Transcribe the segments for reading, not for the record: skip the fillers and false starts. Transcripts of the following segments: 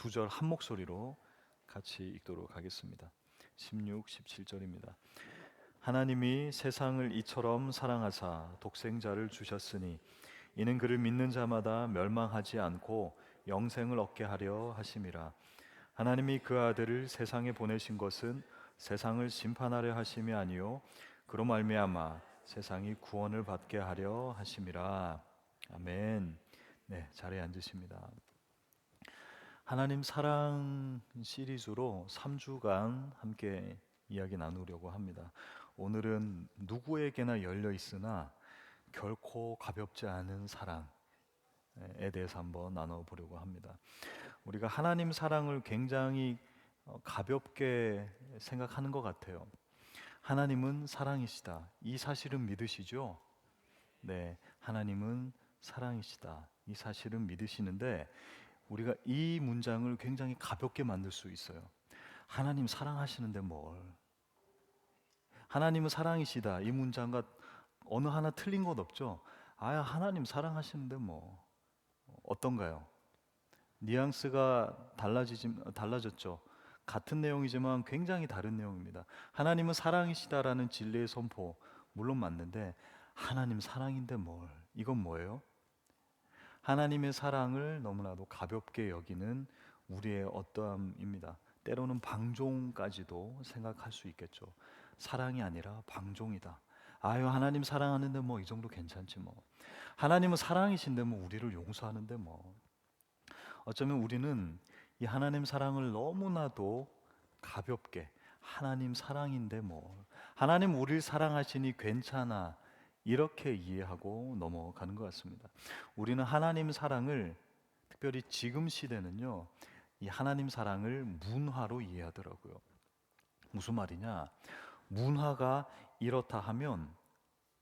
두 절 한 목소리로 같이 읽도록 하겠습니다. 16, 17절입니다. 하나님이 세상을 이처럼 사랑하사 독생자를 주셨으니 이는 그를 믿는 자마다 멸망하지 않고 영생을 얻게 하려 하심이라. 하나님이 그 아들을 세상에 보내신 것은 세상을 심판하려 하심이 아니요 그로 말미암아 세상이 구원을 받게 하려 하심이라. 아멘. 네, 자리에 앉으십니다. 하나님 사랑 시리즈로 3주간 함께 이야기 나누려고 합니다. 오늘은 누구에게나 열려 있으나 결코 가볍지 않은 사랑에 대해서 한번 나눠보려고 합니다. 우리가 하나님 사랑을 굉장히 가볍게 생각하는 것 같아요. 하나님은 사랑이시다. 이 사실은 믿으시죠? 네, 하나님은 사랑이시다. 이 사실은 믿으시는데 우리가 이 문장을 굉장히 가볍게 만들 수 있어요. 하나님 사랑하시는데 뭘? 하나님은 사랑이시다. 이 문장과 어느 하나 틀린 것 없죠? 아야, 하나님 사랑하시는데 뭐. 어떤가요? 뉘앙스가 달라졌죠. 같은 내용이지만 굉장히 다른 내용입니다. 하나님은 사랑이시다라는 진리의 선포, 물론 맞는데, 하나님 사랑인데 뭘? 이건 뭐예요? 하나님의 사랑을 너무나도 가볍게 여기는 우리의 어떠함입니다. 때로는 방종까지도 생각할 수 있겠죠. 사랑이 아니라 방종이다. 아유, 하나님 사랑하는데 뭐 이 정도 괜찮지 뭐. 하나님은 사랑이신데 뭐 우리를 용서하는데 뭐. 어쩌면 우리는 이 하나님 사랑을 너무나도 가볍게 하나님 사랑인데 뭐 하나님 우리를 사랑하시니 괜찮아 이렇게 이해하고 넘어가는 것 같습니다. 우리는 하나님 사랑을 특별히 지금 시대는요 이 하나님 사랑을 문화로 이해하더라고요. 무슨 말이냐? 문화가 이렇다 하면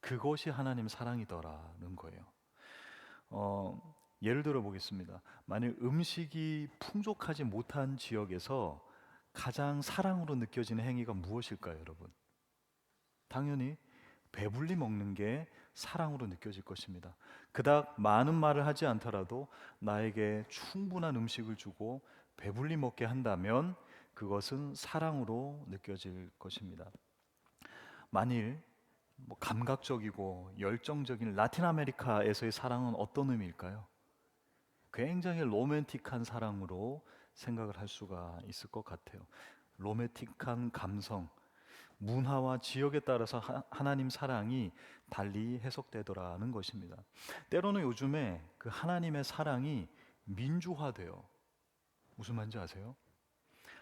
그것이 하나님 사랑이더라는 거예요. 예를 들어 보겠습니다. 만일 음식이 풍족하지 못한 지역에서 가장 사랑으로 느껴지는 행위가 무엇일까요, 여러분? 당연히 배불리 먹는 게 사랑으로 느껴질 것입니다. 그닥 많은 말을 하지 않더라도 나에게 충분한 음식을 주고 배불리 먹게 한다면 그것은 사랑으로 느껴질 것입니다. 만일 감각적이고 열정적인 라틴 아메리카에서의 사랑은 어떤 의미일까요? 굉장히 로맨틱한 사랑으로 생각을 할 수가 있을 것 같아요. 로맨틱한 감성, 문화와 지역에 따라서 하나님 사랑이 달리 해석되더라는 것입니다. 때로는 요즘에 그 하나님의 사랑이 민주화돼요. 무슨 말인지 아세요?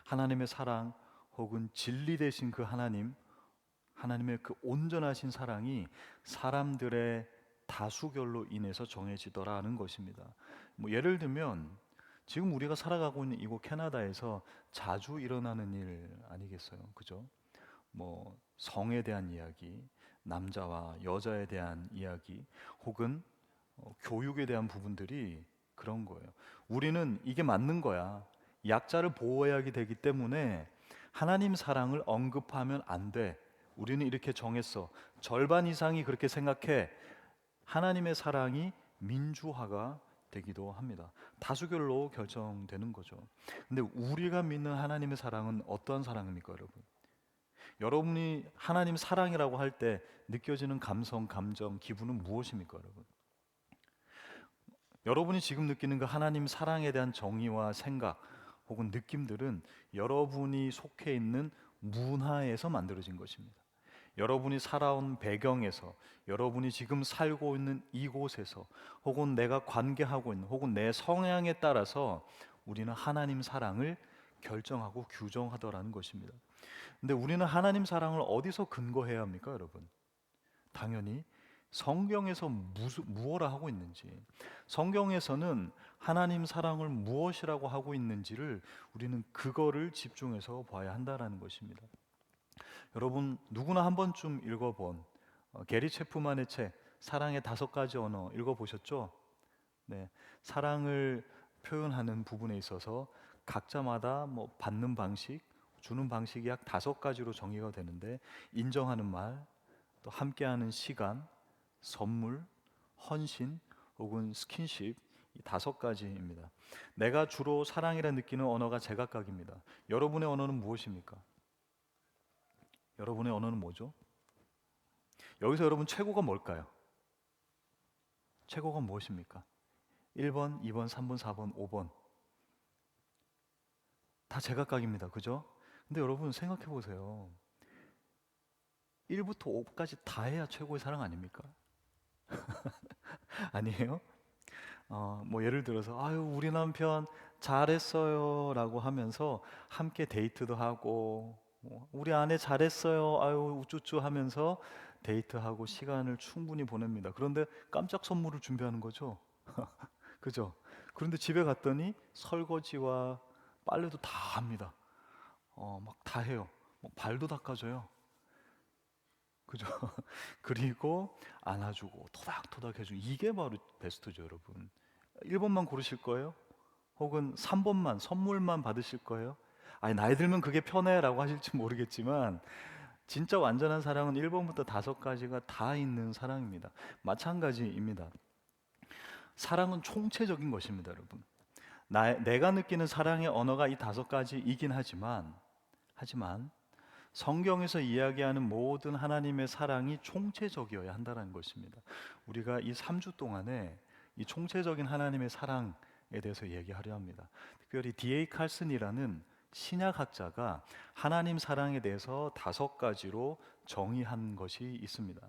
하나님의 사랑 혹은 진리 되신 그 하나님의 그 온전하신 사랑이 사람들의 다수결로 인해서 정해지더라는 것입니다. 예를 들면 지금 우리가 살아가고 있는 이곳 캐나다에서 자주 일어나는 일 아니겠어요? 그죠? 성에 대한 이야기, 남자와 여자에 대한 이야기, 혹은 교육에 대한 부분들이 그런 거예요. 우리는 이게 맞는 거야. 약자를 보호해야 되기 때문에 하나님 사랑을 언급하면 안 돼. 우리는 이렇게 정했어. 절반 이상이 그렇게 생각해. 하나님의 사랑이 민주화가 되기도 합니다. 다수결로 결정되는 거죠. 근데 우리가 믿는 하나님의 사랑은 어떠한 사랑입니까, 여러분? 여러분이 하나님 사랑이라고 할 때 느껴지는 감성, 감정, 기분은 무엇입니까, 여러분? 여러분이 지금 느끼는 그 하나님 사랑에 대한 정의와 생각 혹은 느낌들은 여러분이 속해 있는 문화에서 만들어진 것입니다. 여러분이 살아온 배경에서, 여러분이 지금 살고 있는 이곳에서, 혹은 내가 관계하고 있는, 혹은 내 성향에 따라서 우리는 하나님 사랑을 결정하고 규정하더라는 것입니다. 근데 우리는 하나님 사랑을 어디서 근거해야 합니까, 여러분? 당연히 성경에서 무엇라 하고 있는지, 성경에서는 하나님 사랑을 무엇이라고 하고 있는지를 우리는 그거를 집중해서 봐야 한다는 것입니다. 여러분 누구나 한 번쯤 읽어본 게리 체프만의 책 사랑의 5가지 언어 읽어보셨죠? 네, 사랑을 표현하는 부분에 있어서 각자마다 받는 방식, 주는 방식이 약 5가지로 정의가 되는데 인정하는 말, 또 함께하는 시간, 선물, 헌신 혹은 스킨십, 이 다섯 가지입니다. 내가 주로 사랑이라 느끼는 언어가 제각각입니다. 여러분의 언어는 무엇입니까? 여러분의 언어는 뭐죠? 여기서 여러분 최고가 뭘까요? 최고가 무엇입니까? 1번, 2번, 3번, 4번, 5번 다 제각각입니다. 그죠? 근데 여러분 생각해 보세요. 1부터 5까지 다 해야 최고의 사랑 아닙니까? 아니에요? 뭐 예를 들어서 아유 우리 남편 잘했어요라고 하면서 함께 데이트도 하고 우리 아내 잘했어요 아유 우쭈쭈 하면서 데이트하고 시간을 충분히 보냅니다. 그런데 깜짝 선물을 준비하는 거죠. 그죠? 그런데 집에 갔더니 설거지와 빨래도 다 합니다. 막 다 해요. 막 발도 닦아줘요. 그죠? 그리고 안아주고 토닥토닥 해주고 이게 바로 베스트죠, 여러분. 1번만 고르실 거예요? 혹은 3번만 선물만 받으실 거예요? 아니 나이 들면 그게 편해라고 하실지 모르겠지만 진짜 완전한 사랑은 1번부터 5가지가 다 있는 사랑입니다. 마찬가지입니다. 사랑은 총체적인 것입니다, 여러분. 내가 느끼는 사랑의 언어가 이 5가지이긴 하지만 성경에서 이야기하는 모든 하나님의 사랑이 총체적이어야 한다는 것입니다. 우리가 이 3주 동안에 이 총체적인 하나님의 사랑에 대해서 얘기하려 합니다. 특별히 D.A. 칼슨이라는 신약학자가 하나님 사랑에 대해서 5가지로 정의한 것이 있습니다.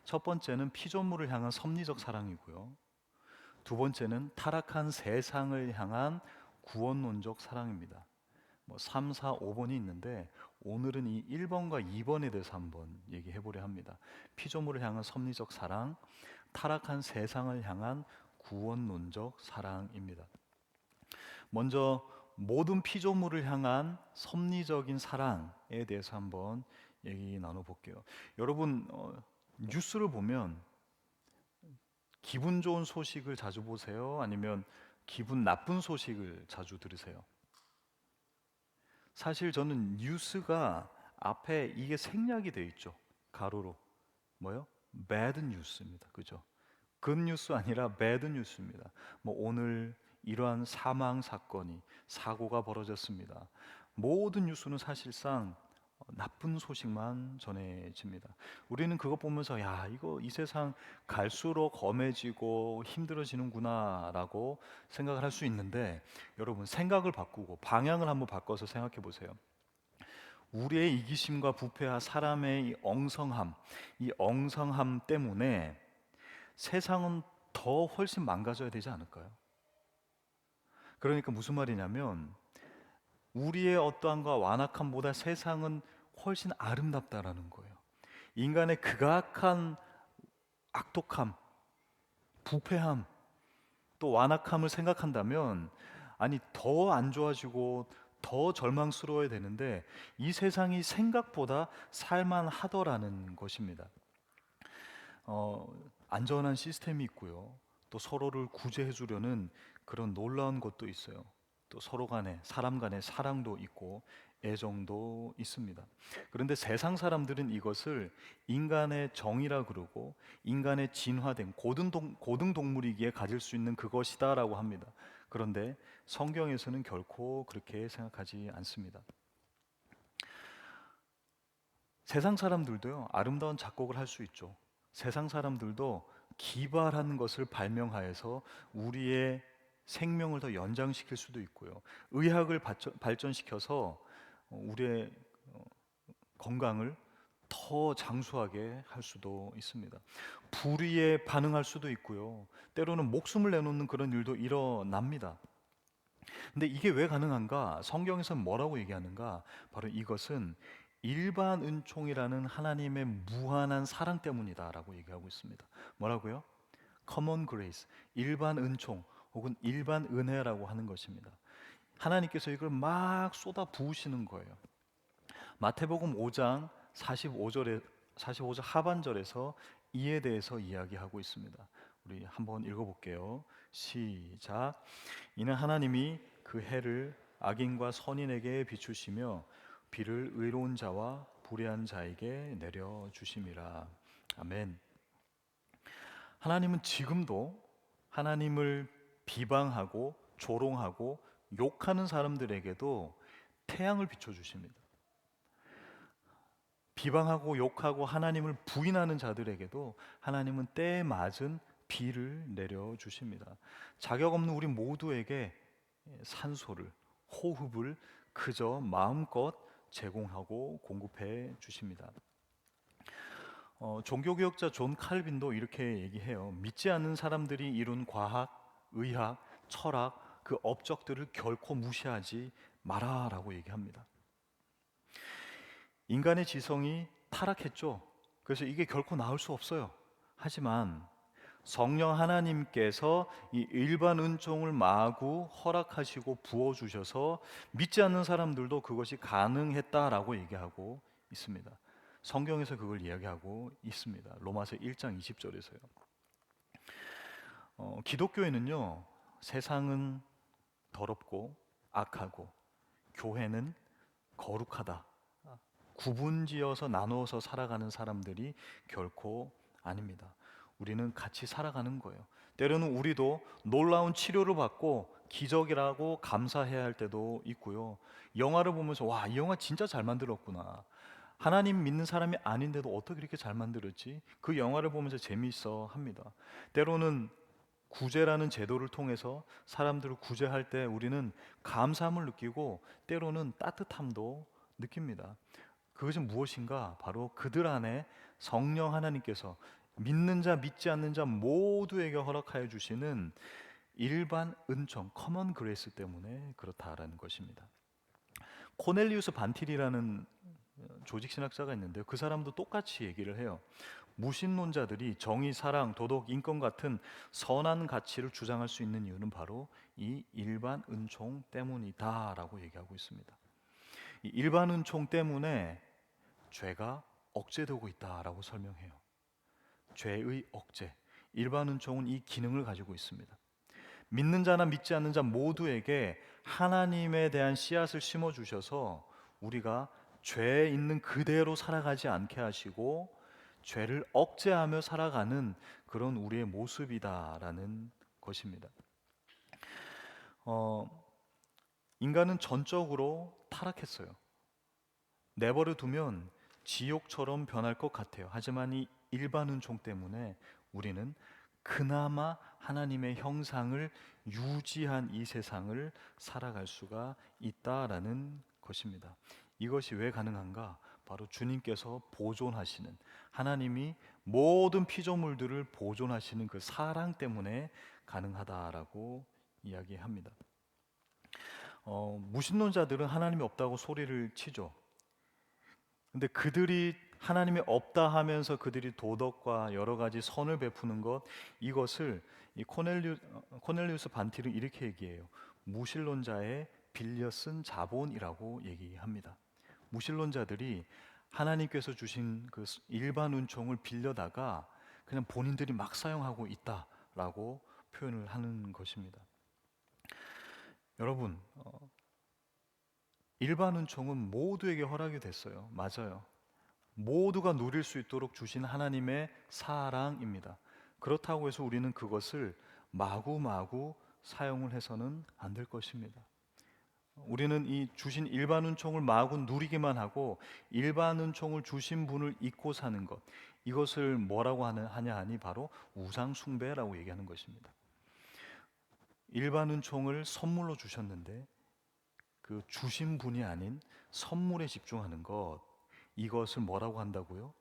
첫 번째는 피조물을 향한 섭리적 사랑이고요. 두 번째는 타락한 세상을 향한 구원론적 사랑입니다. 뭐 3, 4, 5번이 있는데 오늘은 이 1번과 2번에 대해서 한번 얘기해 보려 합니다. 피조물을 향한 섭리적 사랑, 타락한 세상을 향한 구원론적 사랑입니다. 먼저 모든 피조물을 향한 섭리적인 사랑에 대해서 한번 얘기 나눠 볼게요. 여러분 뉴스를 보면 기분 좋은 소식을 자주 보세요? 아니면 기분 나쁜 소식을 자주 들으세요? 사실 저는 뉴스가 앞에 이게 생략이 돼 있죠. 가로로. 뭐요? bad news입니다. 그죠? good news 아니라 bad news입니다. 뭐 오늘 이러한 사망 사건이 사고가 벌어졌습니다. 모든 뉴스는 사실상 나쁜 소식만 전해집니다. 우리는 그거 보면서 야, 이거 이 세상 갈수록 험해지고 힘들어지는구나라고 생각을 할 수 있는데 여러분 생각을 바꾸고 방향을 한번 바꿔서 생각해 보세요. 우리의 이기심과 부패와 사람의 이 엉성함 때문에 세상은 더 훨씬 망가져야 되지 않을까요? 그러니까 무슨 말이냐면 우리의 어떠함과 완악함보다 세상은 훨씬 아름답다라는 거예요. 인간의 극악한 악독함, 부패함, 또 완악함을 생각한다면 아니 더 안 좋아지고 더 절망스러워야 되는데 이 세상이 생각보다 살만하더라는 것입니다. 어, 안전한 시스템이 있고요. 또 서로를 구제해 주려는 그런 놀라운 것도 있어요. 또 서로 간에 사람 간의 사랑도 있고 애정도 있습니다. 그런데 세상 사람들은 이것을 인간의 정의라 그러고 인간의 진화된 고등 동물이기에 가질 수 있는 그것이다라고 합니다. 그런데 성경에서는 결코 그렇게 생각하지 않습니다. 세상 사람들도요, 아름다운 작곡을 할 수 있죠. 세상 사람들도 기발한 것을 발명하여서 우리의 생명을 더 연장시킬 수도 있고요. 의학을 발전시켜서 우리의 건강을 더 장수하게 할 수도 있습니다. 불의에 반응할 수도 있고요. 때로는 목숨을 내놓는 그런 일도 일어납니다. 근데 이게 왜 가능한가? 성경에서는 뭐라고 얘기하는가? 바로 이것은 일반 은총이라는 하나님의 무한한 사랑 때문이다라고 얘기하고 있습니다. 뭐라고요? common grace, 일반 은총 혹은 일반 은혜라고 하는 것입니다. 하나님께서 이걸 막 쏟아 부으시는 거예요. 마태복음 5장 45절 하반절에서 이에 대해서 이야기하고 있습니다. 우리 한번 읽어볼게요. 시작. 이는 하나님이 그 해를 악인과 선인에게 비추시며 비를 의로운 자와 불의한 자에게 내려 주심이라. 아멘. 하나님은 지금도 하나님을 비방하고 조롱하고 욕하는 사람들에게도 태양을 비춰 주십니다. 비방하고 욕하고 하나님을 부인하는 자들에게도 하나님은 때에 맞은 비를 내려 주십니다. 자격 없는 우리 모두에게 산소를, 호흡을 그저 마음껏 제공하고 공급해 주십니다. 종교개혁자 존 칼빈도 이렇게 얘기해요. 믿지 않는 사람들이 이룬 과학, 의학, 철학, 그 업적들을 결코 무시하지 마라라고 얘기합니다. 인간의 지성이 타락했죠. 그래서 이게 결코 나을 수 없어요. 하지만 성령 하나님께서 이 일반 은총을 마구 허락하시고 부어주셔서 믿지 않는 사람들도 그것이 가능했다라고 얘기하고 있습니다. 성경에서 그걸 이야기하고 있습니다. 로마서 1장 20절에서요. 기독교에는요, 세상은 더럽고 악하고 교회는 거룩하다, 구분지어서 나누어서 살아가는 사람들이 결코 아닙니다. 우리는 같이 살아가는 거예요. 때로는 우리도 놀라운 치료를 받고 기적이라고 감사해야 할 때도 있고요. 영화를 보면서 와, 이 영화 진짜 잘 만들었구나. 하나님 믿는 사람이 아닌데도 어떻게 이렇게 잘 만들었지? 그 영화를 보면서 재미있어 합니다. 때로는 구제라는 제도를 통해서 사람들을 구제할 때 우리는 감사함을 느끼고 때로는 따뜻함도 느낍니다. 그것은 무엇인가? 바로 그들 안에 성령 하나님께서 믿는 자 믿지 않는 자 모두에게 허락하여 주시는 일반 은총, 커먼 그레이스 때문에 그렇다라는 것입니다. 코넬리우스 반틸이라는 조직 신학자가 있는데요. 그 사람도 똑같이 얘기를 해요. 무신론자들이 정의, 사랑, 도덕, 인권 같은 선한 가치를 주장할 수 있는 이유는 바로 이 일반 은총 때문이다라고 얘기하고 있습니다. 이 일반 은총 때문에 죄가 억제되고 있다라고 설명해요. 죄의 억제. 일반 은총은 이 기능을 가지고 있습니다. 믿는 자나 믿지 않는 자 모두에게 하나님에 대한 씨앗을 심어 주셔서 우리가 죄에 있는 그대로 살아가지 않게 하시고 죄를 억제하며 살아가는 그런 우리의 모습이다라는 것입니다. 인간은 전적으로 타락했어요. 내버려 두면 지옥처럼 변할 것 같아요. 하지만 이 일반 은총 때문에 우리는 그나마 하나님의 형상을 유지한 이 세상을 살아갈 수가 있다라는 것입니다. 이것이 왜 가능한가? 바로 주님께서 보존하시는, 하나님이 모든 피조물들을 보존하시는 그 사랑 때문에 가능하다라고 이야기합니다. 무신론자들은 하나님이 없다고 소리를 치죠. 근데 그들이 하나님이 없다 하면서 그들이 도덕과 여러 가지 선을 베푸는 것, 이것을 이 코넬리우스 반티는 이렇게 얘기해요. 무신론자의 빌려 쓴 자본이라고 얘기합니다. 무신론자들이 하나님께서 주신 그 일반 은총을 빌려다가 그냥 본인들이 막 사용하고 있다라고 표현을 하는 것입니다. 여러분, 일반 은총은 모두에게 허락이 됐어요. 맞아요. 모두가 누릴 수 있도록 주신 하나님의 사랑입니다. 그렇다고 해서 우리는 그것을 마구마구 사용을 해서는 안 될 것입니다. 우리는 이 주신 일반 은총을 마구 누리기만 하고 일반 은총을 주신 분을 잊고 사는 것, 이것을 뭐라고 하냐 하니 바로 우상 숭배라고 얘기하는 것입니다. 일반 은총을 선물로 주셨는데 그 주신 분이 아닌 선물에 집중하는 것, 이것을 뭐라고 한다고요?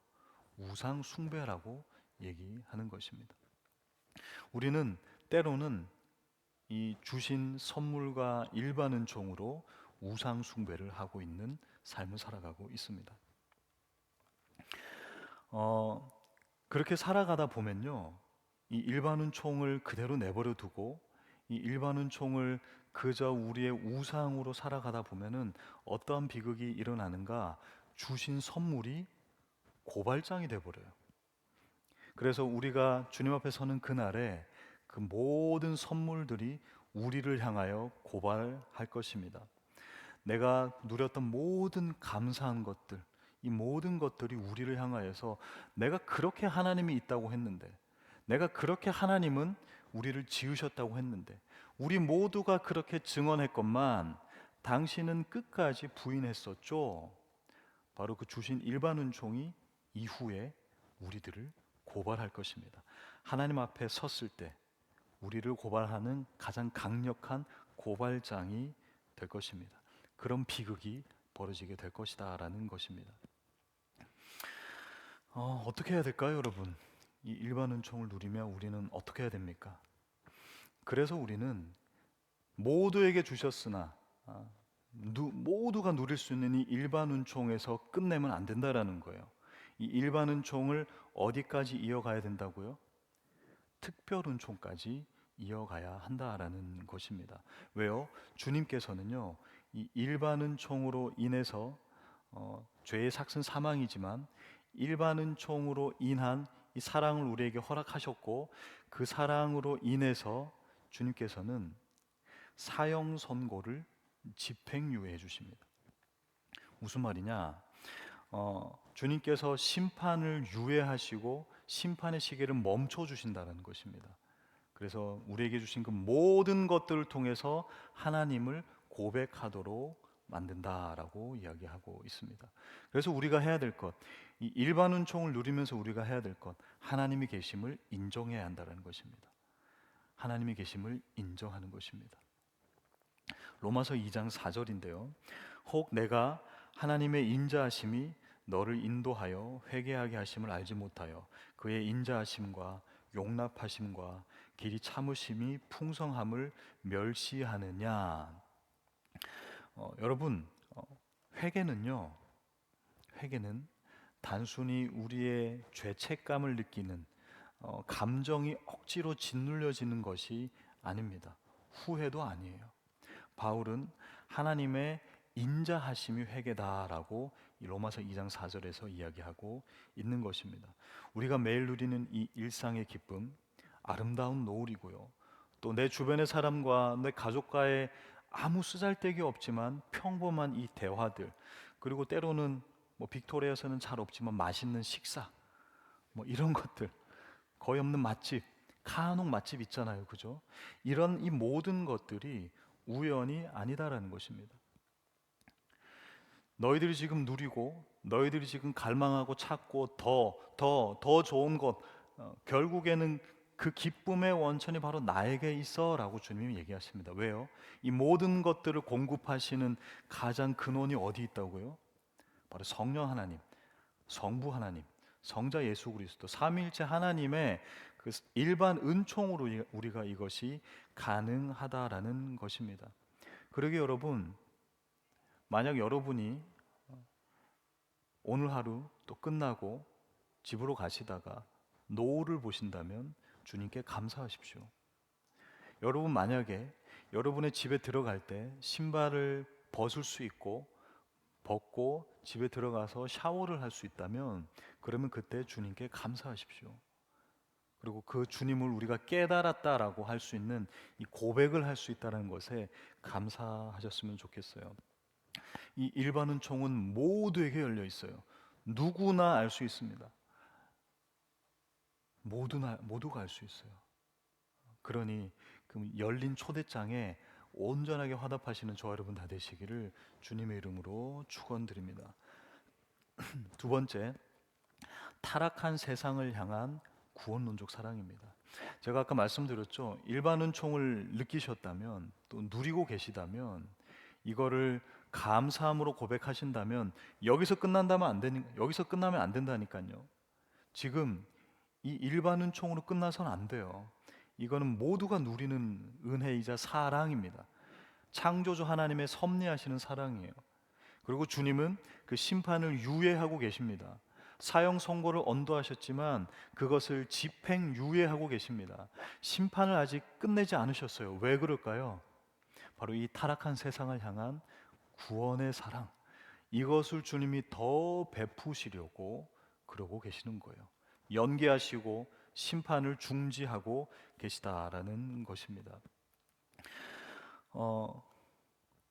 우상 숭배라고 얘기하는 것입니다. 우리는 때로는 이 주신 선물과 일반 은총으로 우상 숭배를 하고 있는 삶을 살아가고 있습니다. 그렇게 살아가다 보면요, 이 일반 은총을 그대로 내버려 두고 이 일반 은총을 그저 우리의 우상으로 살아가다 보면은 어떠한 비극이 일어나는가? 주신 선물이 고발장이 돼 버려요. 그래서 우리가 주님 앞에 서는 그날에 그 모든 선물들이 우리를 향하여 고발할 것입니다. 내가 누렸던 모든 감사한 것들, 이 모든 것들이 우리를 향하여서 내가 그렇게 하나님이 있다고 했는데, 내가 그렇게 하나님은 우리를 지으셨다고 했는데, 우리 모두가 그렇게 증언했건만 당신은 끝까지 부인했었죠. 바로 그 주신 일반 은총이 이후에 우리들을 고발할 것입니다. 하나님 앞에 섰을 때 우리를 고발하는 가장 강력한 고발장이 될 것입니다. 그런 비극이 벌어지게 될 것이다라는 것입니다. 어떻게 해야 될까요, 여러분? 이 일반 은총을 누리며 우리는 어떻게 해야 됩니까? 그래서 우리는 모두에게 주셨으나 모두가 누릴 수 있는 이 일반 은총에서 끝내면 안 된다라는 거예요. 이 일반 은총을 어디까지 이어가야 된다고요? 특별 은총까지 이어가야 한다라는 것입니다. 왜요? 주님께서는요, 이 일반 은총으로 인해서 죄의 삭은 사망이지만 일반 은총으로 인한 이 사랑을 우리에게 허락하셨고, 그 사랑으로 인해서 주님께서는 사형 선고를 집행유예해 주십니다. 무슨 말이냐? 주님께서 심판을 유예하시고 심판의 시계를 멈춰 주신다는 것입니다. 그래서 우리에게 주신 그 모든 것들을 통해서 하나님을 고백하도록 만든다라고 이야기하고 있습니다. 그래서 우리가 해야 될 것, 이 일반 은총을 누리면서 우리가 해야 될 것, 하나님이 계심을 인정해야 한다는 것입니다. 하나님이 계심을 인정하는 것입니다. 로마서 2장 4절인데요. 혹 내가 하나님의 인자하심이 너를 인도하여 회개하게 하심을 알지 못하여 그의 인자하심과 용납하심과 길이 참으심이 풍성함을 멸시하느냐. 여러분, 회개는요, 회개는 단순히 우리의 죄책감을 느끼는 감정이 억지로 짓눌려지는 것이 아닙니다. 후회도 아니에요. 바울은 하나님의 인자하심이 회개다라고 이 로마서 2장 4절에서 이야기하고 있는 것입니다. 우리가 매일 누리는 이 일상의 기쁨, 아름다운 노을이고요. 또 내 주변의 사람과 내 가족과의 아무 쓰잘데기 없지만 평범한 이 대화들, 그리고 때로는 빅토리아에서는 잘 없지만 맛있는 식사, 이런 것들, 거의 없는 맛집, 간혹 맛집 있잖아요, 그죠? 이런 이 모든 것들이 우연이 아니다라는 것입니다. 너희들이 지금 누리고 너희들이 지금 갈망하고 찾고 더 좋은 것, 결국에는 그 기쁨의 원천이 바로 나에게 있어라고 주님이 얘기하십니다. 왜요? 이 모든 것들을 공급하시는 가장 근원이 어디 있다고요? 바로 성령 하나님, 성부 하나님, 성자 예수 그리스도, 삼위일체 하나님의 그 일반 은총으로 우리가 이것이 가능하다라는 것입니다. 그러게 여러분, 만약 여러분이 오늘 하루 또 끝나고 집으로 가시다가 노을을 보신다면 주님께 감사하십시오. 여러분, 만약에 여러분의 집에 들어갈 때 신발을 벗을 수 있고 벗고 집에 들어가서 샤워를 할 수 있다면 그러면 그때 주님께 감사하십시오. 그리고 그 주님을 우리가 깨달았다라고 할 수 있는 이 고백을 할 수 있다는 것에 감사하셨으면 좋겠어요. 이 일반 은총은 모두에게 열려 있어요. 누구나 알 수 있습니다. 모두가 알 수 있어요. 그러니 그 열린 초대장에 온전하게 화답하시는 저와 여러분 다 되시기를 주님의 이름으로 축원드립니다. 두 번째, 타락한 세상을 향한 구원론적 사랑입니다. 제가 아까 말씀드렸죠. 일반 은총을 느끼셨다면 또 누리고 계시다면 이거를 감사함으로 고백하신다면 여기서 끝나면 안 된다니까요. 지금 이 일반 은총으로 끝나서는 안 돼요. 이거는 모두가 누리는 은혜이자 사랑입니다. 창조주 하나님의 섭리하시는 사랑이에요. 그리고 주님은 그 심판을 유예하고 계십니다. 사형 선고를 언도하셨지만 그것을 집행 유예하고 계십니다. 심판을 아직 끝내지 않으셨어요. 왜 그럴까요? 바로 이 타락한 세상을 향한 구원의 사랑, 이것을 주님이 더 베푸시려고 그러고 계시는 거예요. 연기하시고 심판을 중지하고 계시다라는 것입니다.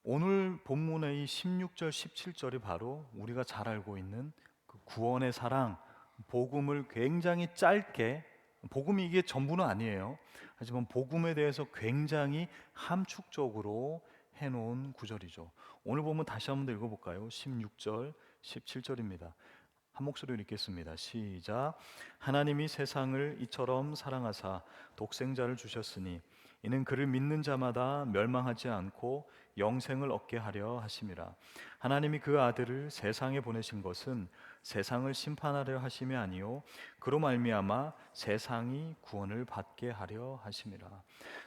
오늘 본문의 이 16절, 17절이 바로 우리가 잘 알고 있는 그 구원의 사랑, 복음을 굉장히 짧게 복음이 이게 전부는 아니에요. 하지만 복음에 대해서 굉장히 함축적으로 해놓은 구절이죠. 오늘 보면 다시 한번 더 읽어볼까요? 16절, 17절입니다. 한 목소리로 읽겠습니다. 시작. 하나님이 세상을 이처럼 사랑하사 독생자를 주셨으니 이는 그를 믿는 자마다 멸망하지 않고 영생을 얻게 하려 하심이라. 하나님이 그 아들을 세상에 보내신 것은 세상을 심판하려 하심이 아니요 그로 말미암아 세상이 구원을 받게 하려 하심이라.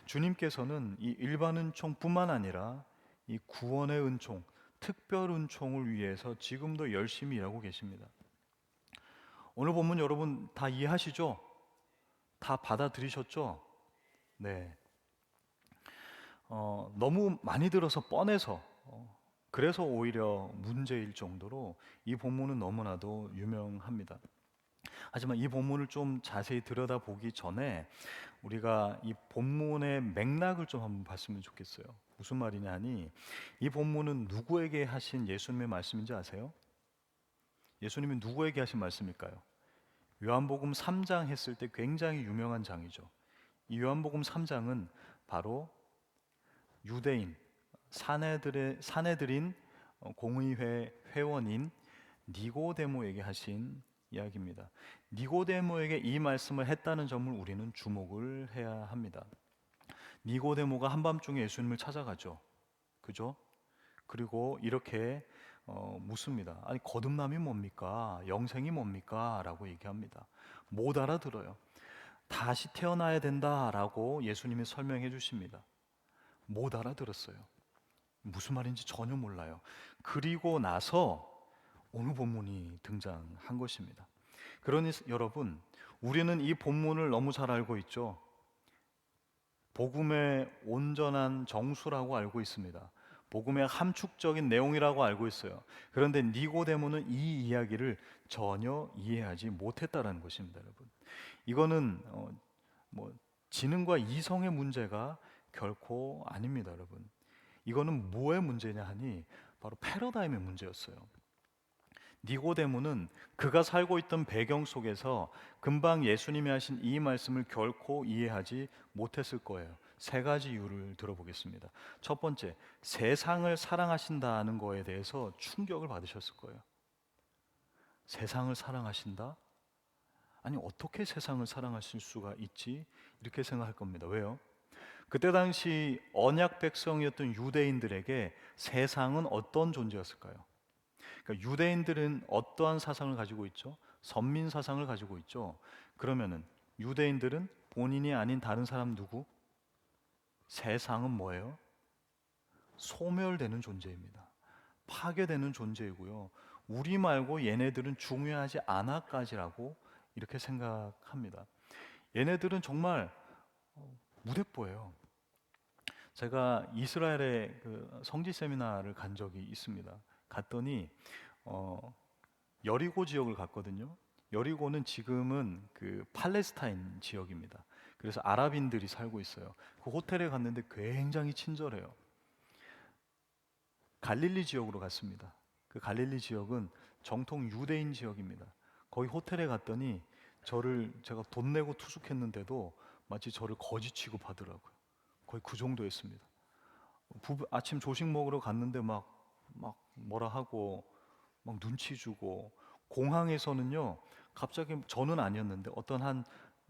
주님께서는 이 일반 은총뿐만 아니라 이 구원의 은총, 특별 은총을 위해서 지금도 열심히 일하고 계십니다. 오늘 본문 여러분 다 이해하시죠? 다 받아들이셨죠? 네. 너무 많이 들어서 뻔해서 그래서 오히려 문제일 정도로 이 본문은 너무나도 유명합니다. 하지만 이 본문을 좀 자세히 들여다보기 전에 우리가 이 본문의 맥락을 좀 한번 봤으면 좋겠어요. 무슨 말이냐 하니 이 본문은 누구에게 하신 예수님의 말씀인지 아세요? 예수님이 누구에게 하신 말씀일까요? 요한복음 3장 했을 때 굉장히 유명한 장이죠. 이 요한복음 3장은 바로 유대인 사내들인 공의회 회원인 니고데모에게 하신 이야기입니다. 니고데모에게 이 말씀을 했다는 점을 우리는 주목을 해야 합니다. 니고데모가 한밤중에 예수님을 찾아가죠. 그죠? 그리고 이렇게 묻습니다. 아니 거듭남이 뭡니까? 영생이 뭡니까? 라고 얘기합니다. 못 알아들어요. 다시 태어나야 된다라고 예수님이 설명해 주십니다. 못 알아들었어요. 무슨 말인지 전혀 몰라요. 그리고 나서 오늘 본문이 등장한 것입니다. 그러니 여러분, 우리는 이 본문을 너무 잘 알고 있죠. 복음의 온전한 정수라고 알고 있습니다. 복음의 함축적인 내용이라고 알고 있어요. 그런데 니고데모는 이 이야기를 전혀 이해하지 못했다라는 것입니다, 여러분. 이거는 뭐 지능과 이성의 문제가 결코 아닙니다, 여러분. 이거는 뭐의 문제냐 하니 바로 패러다임의 문제였어요. 니고데모는 그가 살고 있던 배경 속에서 금방 예수님이 하신 이 말씀을 결코 이해하지 못했을 거예요. 세 가지 이유를 들어보겠습니다. 첫 번째, 세상을 사랑하신다는 거에 대해서 충격을 받으셨을 거예요. 세상을 사랑하신다? 아니 어떻게 세상을 사랑하실 수가 있지? 이렇게 생각할 겁니다. 왜요? 그때 당시 언약 백성이었던 유대인들에게 세상은 어떤 존재였을까요? 그러니까 유대인들은 어떠한 사상을 가지고 있죠? 선민 사상을 가지고 있죠. 그러면은 유대인들은 본인이 아닌 다른 사람 누구? 세상은 뭐예요? 소멸되는 존재입니다. 파괴되는 존재이고요. 우리 말고 얘네들은 중요하지 않아까지라고 이렇게 생각합니다. 얘네들은 정말 무대뽀예요. 제가 이스라엘에 그 성지 세미나를 간 적이 있습니다. 갔더니 여리고 지역을 갔거든요. 여리고는 지금은 그 팔레스타인 지역입니다. 그래서 아랍인들이 살고 있어요. 그 호텔에 갔는데 굉장히 친절해요. 갈릴리 지역으로 갔습니다. 그 갈릴리 지역은 정통 유대인 지역입니다. 거기 호텔에 갔더니 제가 돈 내고 투숙했는데도 마치 저를 거지 취급하더라고요. 거의 그 정도였습니다. 아침 조식 먹으러 갔는데 막 뭐라 하고 막 눈치 주고 공항에서는요 갑자기 저는 아니었는데 어떤 한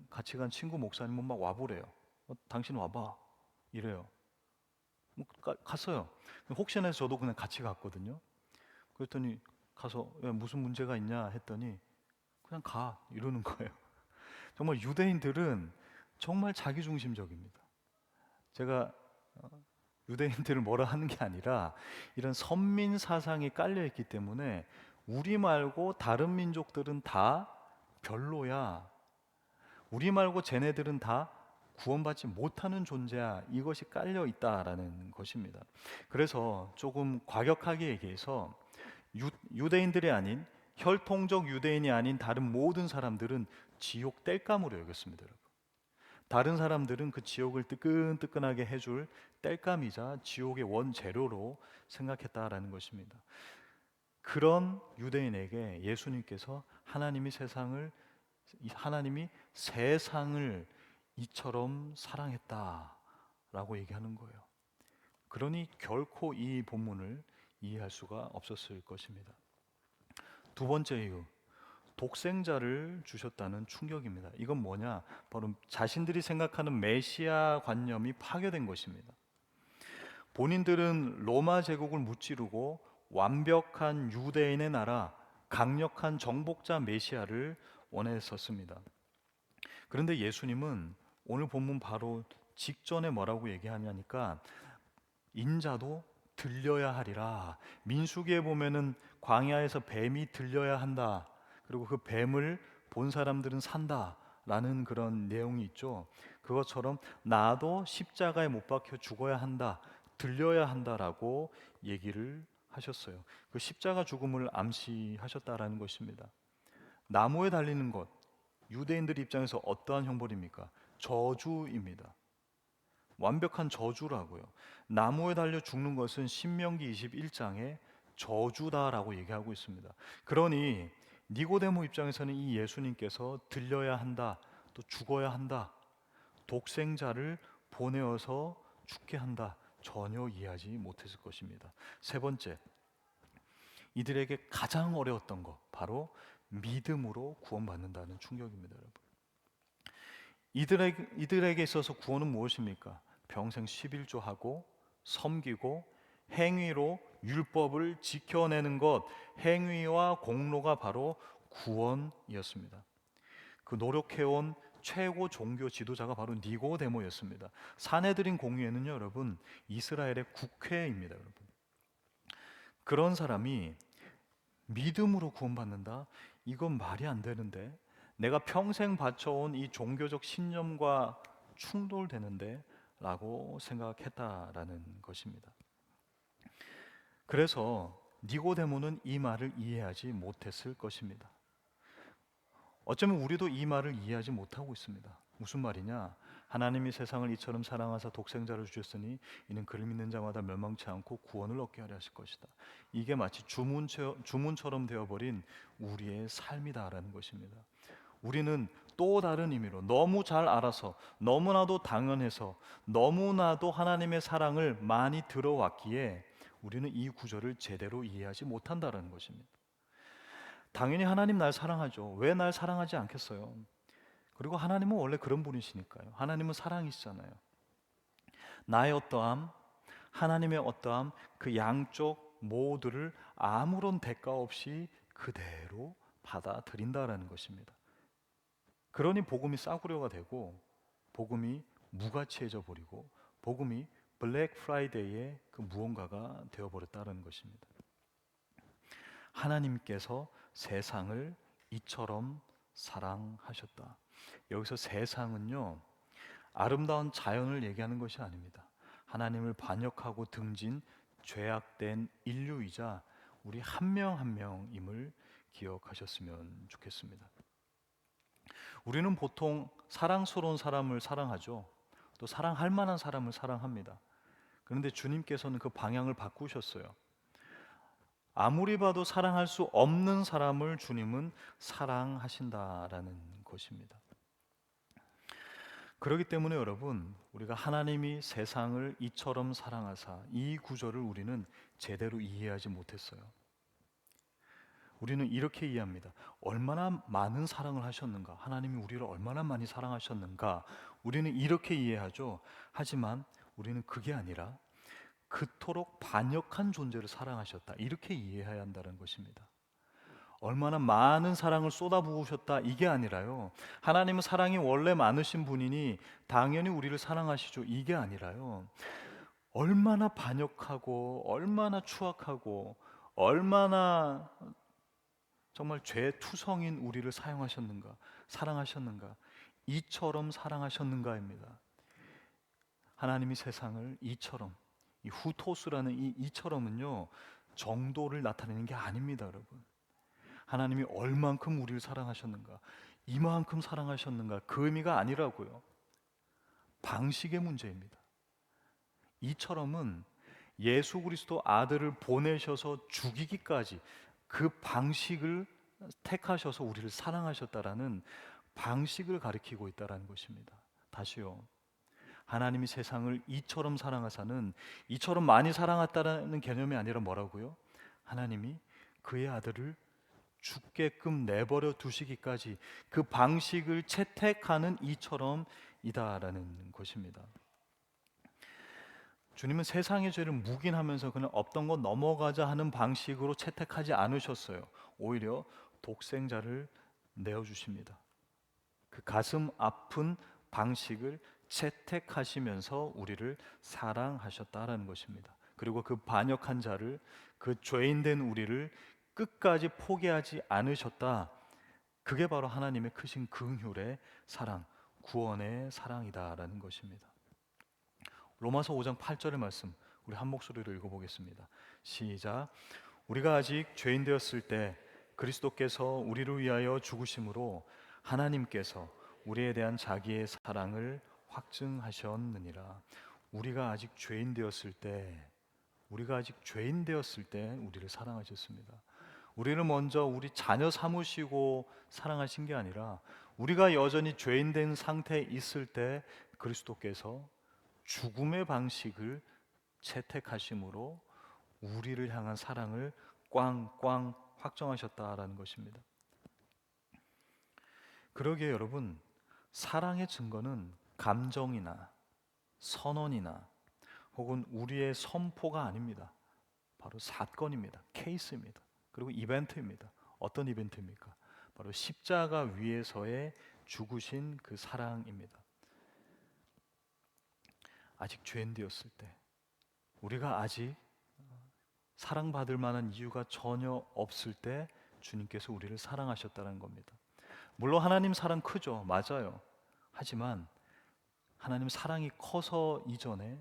같이 간 친구 목사님은 막 와보래요. 당신 와봐 이래요. 갔어요. 혹시나 해서 저도 그냥 같이 갔거든요. 그랬더니 가서 야, 무슨 문제가 있냐 했더니 그냥 가 이러는 거예요. 정말 유대인들은 정말 자기중심적입니다. 제가 유대인들을 뭐라 하는 게 아니라 이런 선민 사상이 깔려 있기 때문에 우리 말고 다른 민족들은 다 별로야. 우리 말고 쟤네들은 다 구원받지 못하는 존재야. 이것이 깔려 있다라는 것입니다. 그래서 조금 과격하게 얘기해서 유대인들이 아닌 혈통적 유대인이 아닌 다른 모든 사람들은 지옥 땔감으로 여겼습니다, 여러분. 다른 사람들은 그 지옥을 뜨끈뜨끈하게 해줄 땔감이자 지옥의 원재료로 생각했다라는 것입니다. 그런 유대인에게 예수님께서 하나님이 세상을 하나님이 세상을 이처럼 사랑했다라고 얘기하는 거예요. 그러니 결코 이 본문을 이해할 수가 없었을 것입니다. 두 번째 이유, 독생자를 주셨다는 충격입니다. 이건 뭐냐? 바로 자신들이 생각하는 메시아 관념이 파괴된 것입니다. 본인들은 로마 제국을 무찌르고 완벽한 유대인의 나라, 강력한 정복자 메시아를 원했었습니다. 그런데 예수님은 오늘 본문 바로 직전에 뭐라고 얘기하냐니까 인자도 들려야 하리라. 민수기에 보면은 광야에서 뱀이 들려야 한다. 그리고 그 뱀을 본 사람들은 산다라는 그런 내용이 있죠. 그것처럼 나도 십자가에 못 박혀 죽어야 한다. 들려야 한다라고 얘기를 하셨어요. 그 십자가 죽음을 암시하셨다라는 것입니다. 나무에 달리는 것, 유대인들 입장에서 어떠한 형벌입니까? 저주입니다. 완벽한 저주라고요. 나무에 달려 죽는 것은 신명기 21장에 저주다라고 얘기하고 있습니다. 그러니 니고데모 입장에서는 이 예수님께서 들려야 한다, 또 죽어야 한다, 독생자를 보내어서 죽게 한다, 전혀 이해하지 못했을 것입니다. 세 번째, 이들에게 가장 어려웠던 것, 바로 믿음으로 구원받는다는 충격입니다, 여러분. 이들에게 있어서 구원은 무엇입니까? 평생 11조하고 섬기고 행위로 율법을 지켜내는 것, 행위와 공로가 바로 구원이었습니다. 그 노력해온 최고 종교 지도자가 바로 니고데모였습니다. 사내들인 공의회는요, 여러분, 이스라엘의 국회입니다, 여러분. 그런 사람이 믿음으로 구원받는다? 이건 말이 안 되는데, 내가 평생 바쳐온 이 종교적 신념과 충돌되는데 라고 생각했다라는 것입니다. 그래서 니고데모는 이 말을 이해하지 못했을 것입니다. 어쩌면 우리도 이 말을 이해하지 못하고 있습니다. 무슨 말이냐? 하나님이 세상을 이처럼 사랑하사 독생자를 주셨으니 이는 그를 믿는 자마다 멸망치 않고 구원을 얻게 하려 하실 것이다. 이게 마치 주문처럼 되어버린 우리의 삶이다라는 것입니다. 우리는 또 다른 의미로 너무 잘 알아서, 너무나도 당연해서, 너무나도 하나님의 사랑을 많이 들어왔기에 우리는 이 구절을 제대로 이해하지 못한다는 것입니다. 당연히 하나님 날 사랑하죠. 왜 날 사랑하지 않겠어요? 그리고 하나님은 원래 그런 분이시니까요. 하나님은 사랑이시잖아요. 나의 어떠함, 하나님의 어떠함, 그 양쪽 모두를 아무런 대가 없이 그대로 받아들인다라는 것입니다. 그러니 복음이 싸구려가 되고, 복음이 무가치해져 버리고, 복음이 블랙 프라이데이의 그 무언가가 되어버렸다는 것입니다. 하나님께서 세상을 이처럼 사랑하셨다. 여기서 세상은요, 아름다운 자연을 얘기하는 것이 아닙니다. 하나님을 반역하고 등진 죄악된 인류이자 우리 한 명 한 명임을 기억하셨으면 좋겠습니다. 우리는 보통 사랑스러운 사람을 사랑하죠. 또 사랑할 만한 사람을 사랑합니다. 그런데 주님께서는 그 방향을 바꾸셨어요. 아무리 봐도 사랑할 수 없는 사람을 주님은 사랑하신다라는 것입니다. 그렇기 때문에 여러분, 우리가 하나님이 세상을 이처럼 사랑하사, 이 구절을 우리는 제대로 이해하지 못했어요. 우리는 이렇게 이해합니다. 얼마나 많은 사랑을 하셨는가, 하나님이 우리를 얼마나 많이 사랑하셨는가, 우리는 이렇게 이해하죠. 하지만 우리는 그게 아니라 그토록 반역한 존재를 사랑하셨다, 이렇게 이해해야 한다는 것입니다. 얼마나 많은 사랑을 쏟아부으셨다, 이게 아니라요, 하나님은 사랑이 원래 많으신 분이니 당연히 우리를 사랑하시죠, 이게 아니라요, 얼마나 반역하고 얼마나 추악하고 얼마나 정말 죄투성인 우리를 사랑하셨는가, 이처럼 사랑하셨는가입니다. 하나님이 세상을 이처럼, 이 후토스라는 이 이처럼은요, 정도를 나타내는 게 아닙니다, 여러분. 하나님이 얼만큼 우리를 사랑하셨는가, 이만큼 사랑하셨는가, 그 의미가 아니라고요. 방식의 문제입니다. 이처럼은 예수 그리스도 아들을 보내셔서 죽이기까지 그 방식을 택하셔서 우리를 사랑하셨다라는 방식을 가리키고 있다라는 것입니다. 다시요. 하나님이 세상을 이처럼 사랑하사는 이처럼 많이 사랑했다라는 개념이 아니라 뭐라고요? 하나님이 그의 아들을 죽게끔 내버려 두시기까지 그 방식을 채택하는 이처럼 이다라는 것입니다. 주님은 세상의 죄를 묵인하면서 그냥 없던 거 넘어가자 하는 방식으로 채택하지 않으셨어요. 오히려 독생자를 내어주십니다. 그 가슴 아픈 방식을 채택하시면서 우리를 사랑하셨다라는 것입니다. 그리고 그 반역한 자를, 그 죄인된 우리를 끝까지 포기하지 않으셨다. 그게 바로 하나님의 크신 긍휼의 사랑, 구원의 사랑이다라는 것입니다. 로마서 5장 8절의 말씀 우리 한 목소리로 읽어보겠습니다. 시작. 우리가 아직 죄인 되었을 때 그리스도께서 우리를 위하여 죽으심으로 하나님께서 우리에 대한 자기의 사랑을 확증하셨느니라. 우리가 아직 죄인 되었을 때 우리를 사랑하셨습니다. 우리를 먼저 우리 자녀 삼으시고 사랑하신 게 아니라 우리가 여전히 죄인 된 상태에 있을 때 그리스도께서 죽음의 방식을 채택하심으로 우리를 향한 사랑을 꽝꽝 확정하셨다라는 것입니다. 그러기에 여러분, 사랑의 증거는 감정이나 선언이나 혹은 우리의 선포가 아닙니다. 바로 사건입니다. 케이스입니다. 그리고 이벤트입니다. 어떤 이벤트입니까? 바로 십자가 위에서의 죽으신 그 사랑입니다. 아직 죄인 되었을 때, 우리가 아직 사랑받을 만한 이유가 전혀 없을 때 주님께서 우리를 사랑하셨다는 겁니다. 물론 하나님 사랑 크죠. 맞아요. 하지만 하나님 사랑이 커서 이전에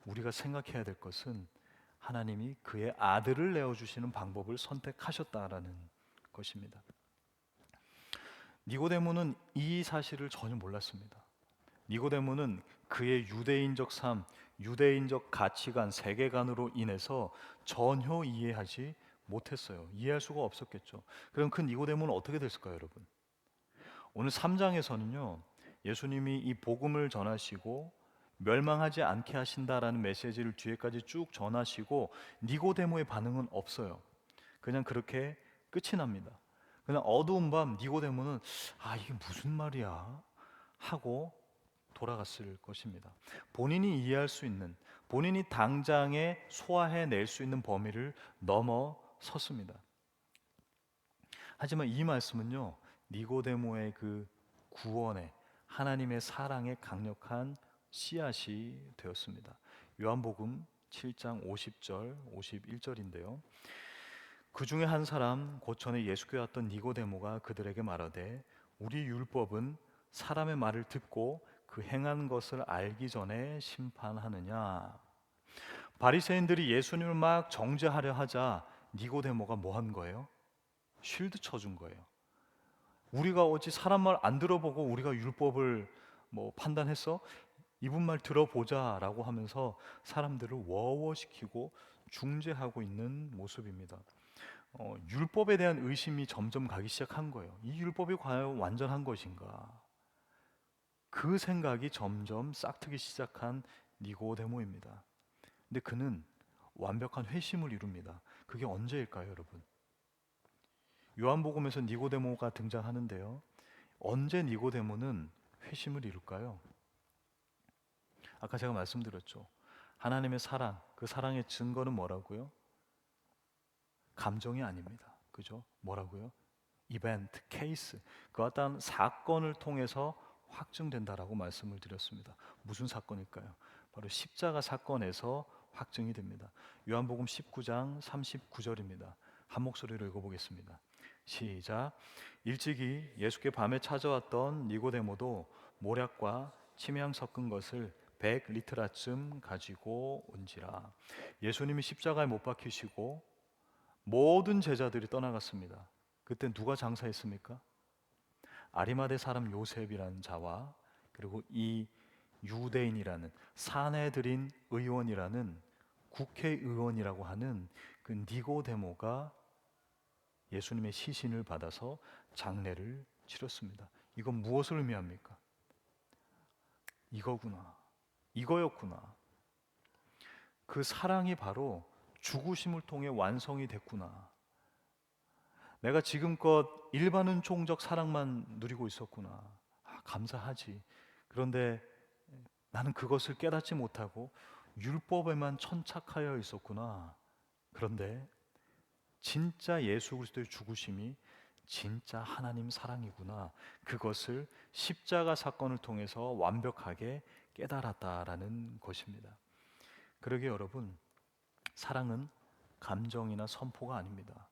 우리가 생각해야 될 것은 하나님이 그의 아들을 내어주시는 방법을 선택하셨다라는 것입니다. 니고데모는 이 사실을 전혀 몰랐습니다. 니고데모는 그의 유대인적 삶, 유대인적 가치관, 세계관으로 인해서 전혀 이해하지 못했어요. 이해할 수가 없었겠죠. 그럼 그 니고데모는 어떻게 됐을까요, 여러분? 오늘 3장에서는요. 예수님이 이 복음을 전하시고 멸망하지 않게 하신다라는 메시지를 뒤에까지 쭉 전하시고 니고데모의 반응은 없어요. 그냥 그렇게 끝이 납니다. 그냥 어두운 밤 니고데모는 이게 무슨 말이야 하고 돌아갔을 것입니다. 본인이 이해할 수 있는, 본인이 당장에 소화해낼 수 있는 범위를 넘어섰습니다. 하지만 이 말씀은요, 니고데모의 그 구원의 하나님의 사랑의 강력한 씨앗이 되었습니다. 요한복음 7장 50절, 51절인데요. 그 중에 한 사람 곧 전에 예수께 왔던 니고데모가 그들에게 말하되 우리 율법은 사람의 말을 듣고 그 행한 것을 알기 전에 심판하느냐. 바리새인들이 예수님을 막 정죄하려 하자 니고데모가 뭐 한 거예요? 쉴드 쳐준 거예요. 우리가 어찌 사람 말 안 들어보고 우리가 율법을 판단했어? 이분 말 들어보자라고 하면서 사람들을 워워시키고 중재하고 있는 모습입니다. 율법에 대한 의심이 점점 가기 시작한 거예요. 이 율법이 과연 완전한 것인가? 그 생각이 점점 싹트기 시작한 니고데모입니다. 근데 그는 완벽한 회심을 이룹니다. 그게 언제일까요, 여러분? 요한복음에서 니고데모가 등장하는데요. 언제 니고데모는 회심을 이룰까요? 아까 제가 말씀드렸죠. 하나님의 사랑, 그 사랑의 증거는 뭐라고요? 감정이 아닙니다. 그죠? 뭐라고요? 이벤트, 케이스, 그 어떤 사건을 통해서 확증된다라고 말씀을 드렸습니다. 무슨 사건일까요? 바로 십자가 사건에서 확증이 됩니다. 요한복음 19장 39절입니다. 한 목소리로 읽어보겠습니다. 시작. 일찍이 예수께 밤에 찾아왔던 니고데모도 모략과 침향 섞은 것을 100리트라쯤 가지고 온지라. 예수님이 십자가에 못 박히시고 모든 제자들이 떠나갔습니다. 그때 누가 장사했습니까? 아리마대 사람 요셉이라는 자와 그리고 이 유대인이라는 사내들인 의원이라는 국회의원이라고 하는 그 니고데모가 예수님의 시신을 받아서 장례를 치렀습니다. 이건 무엇을 의미합니까? 이거구나. 이거였구나. 그 사랑이 바로 죽으심을 통해 완성이 됐구나. 내가 지금껏 일반 은총적 사랑만 누리고 있었구나. 감사하지. 그런데 나는 그것을 깨닫지 못하고 율법에만 천착하여 있었구나. 그런데 진짜 예수 그리스도의 죽으심이 진짜 하나님 사랑이구나. 그것을 십자가 사건을 통해서 완벽하게 깨달았다라는 것입니다. 그러게 여러분, 사랑은 감정이나 선포가 아닙니다.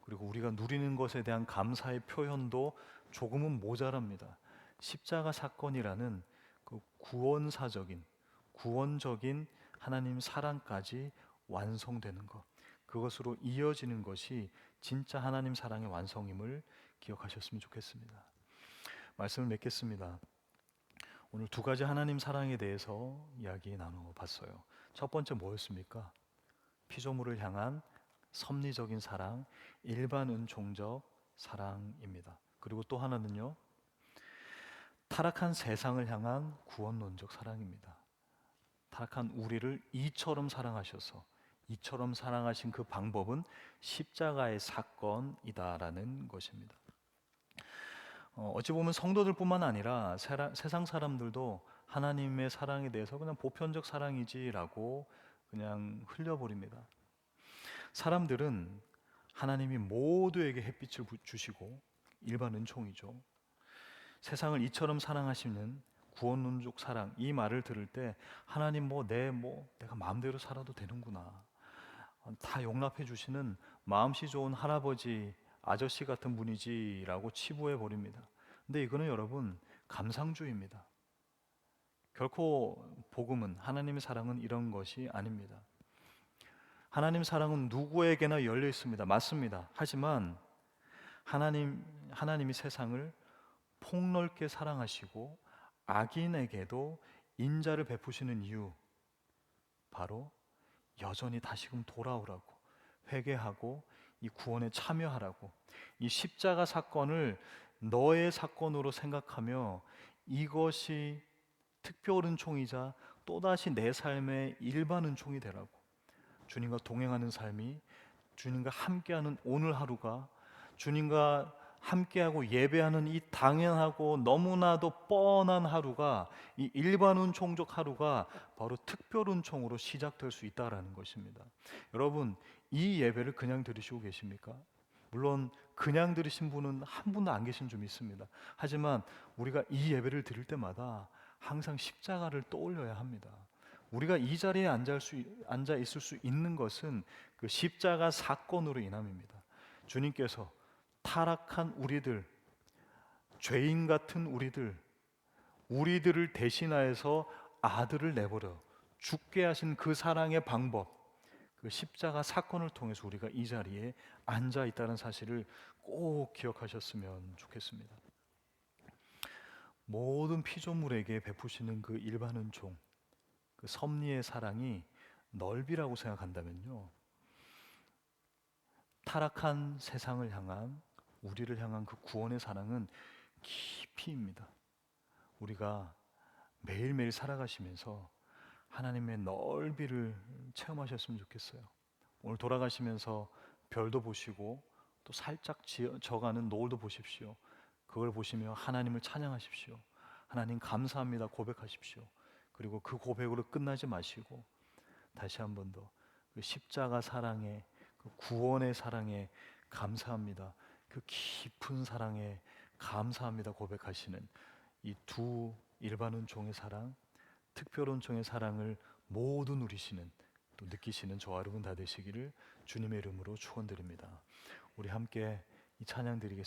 그리고 우리가 누리는 것에 대한 감사의 표현도 조금은 모자랍니다. 십자가 사건이라는 그 구원적인 하나님 사랑까지 완성되는 것, 그것으로 이어지는 것이 진짜 하나님 사랑의 완성임을 기억하셨으면 좋겠습니다. 말씀을 맺겠습니다. 오늘 두 가지 하나님 사랑에 대해서 이야기 나눠봤어요. 첫 번째 뭐였습니까? 피조물을 향한 섭리적인 사랑, 일반 은총적 사랑입니다. 그리고 또 하나는요, 타락한 세상을 향한 구원론적 사랑입니다. 타락한 우리를 이처럼 사랑하셔서 이처럼 사랑하신 그 방법은 십자가의 사건이다라는 것입니다. 어찌 보면 성도들뿐만 아니라 세상 사람들도 하나님의 사랑에 대해서 그냥 보편적 사랑이지라고 그냥 흘려버립니다. 사람들은 하나님이 모두에게 햇빛을 주시고 일반 은총이죠. 세상을 이처럼 사랑하시는 구원론적 사랑, 이 말을 들을 때 하나님 내가 마음대로 살아도 되는구나, 다 용납해 주시는 마음씨 좋은 할아버지 아저씨 같은 분이지라고 치부해 버립니다. 근데 이거는 여러분 감상주의입니다. 결코 복음은, 하나님의 사랑은 이런 것이 아닙니다. 하나님 사랑은 누구에게나 열려 있습니다. 맞습니다. 하지만 하나님이 세상을 폭넓게 사랑하시고 악인에게도 인자를 베푸시는 이유, 바로 여전히 다시금 돌아오라고, 회개하고 이 구원에 참여하라고, 이 십자가 사건을 너의 사건으로 생각하며 이것이 특별 은총이자 또다시 내 삶의 일반 은총이 되라고, 주님과 동행하는 삶이, 주님과 함께하는 오늘 하루가, 주님과 함께하고 예배하는 이 당연하고 너무나도 뻔한 하루가, 이 일반 은총적 하루가 바로 특별 은총으로 시작될 수 있다라는 것입니다. 여러분, 이 예배를 그냥 들으시고 계십니까? 물론 그냥 들으신 분은 한 분도 안 계신 줄 믿습니다. 하지만 우리가 이 예배를 드릴 때마다 항상 십자가를 떠올려야 합니다. 우리가 이 자리에 앉아 있을 수 있는 것은 그 십자가 사건으로 인함입니다. 주님께서 타락한 우리들, 죄인 같은 우리들을 대신하여서 아들을 내버려 죽게 하신 그 사랑의 방법, 그 십자가 사건을 통해서 우리가 이 자리에 앉아 있다는 사실을 꼭 기억하셨으면 좋겠습니다. 모든 피조물에게 베푸시는 그 일반 은총, 그 섭리의 사랑이 넓이라고 생각한다면요, 타락한 세상을 향한, 우리를 향한 그 구원의 사랑은 깊이입니다. 우리가 매일매일 살아가시면서 하나님의 넓이를 체험하셨으면 좋겠어요. 오늘 돌아가시면서 별도 보시고 또 살짝 져가는 노을도 보십시오. 그걸 보시며 하나님을 찬양하십시오. 하나님 감사합니다 고백하십시오. 그리고 그 고백으로 끝나지 마시고 다시 한 번 더 그 십자가 사랑에, 그 구원의 사랑에 감사합니다, 그 깊은 사랑에 감사합니다 고백하시는 이 두 일반 은총의 사랑, 특별 은총의 사랑을 모두 누리시는, 또 느끼시는 저와 여러분 다 되시기를 주님의 이름으로 축원드립니다. 우리 함께 이 찬양 드리겠습니다.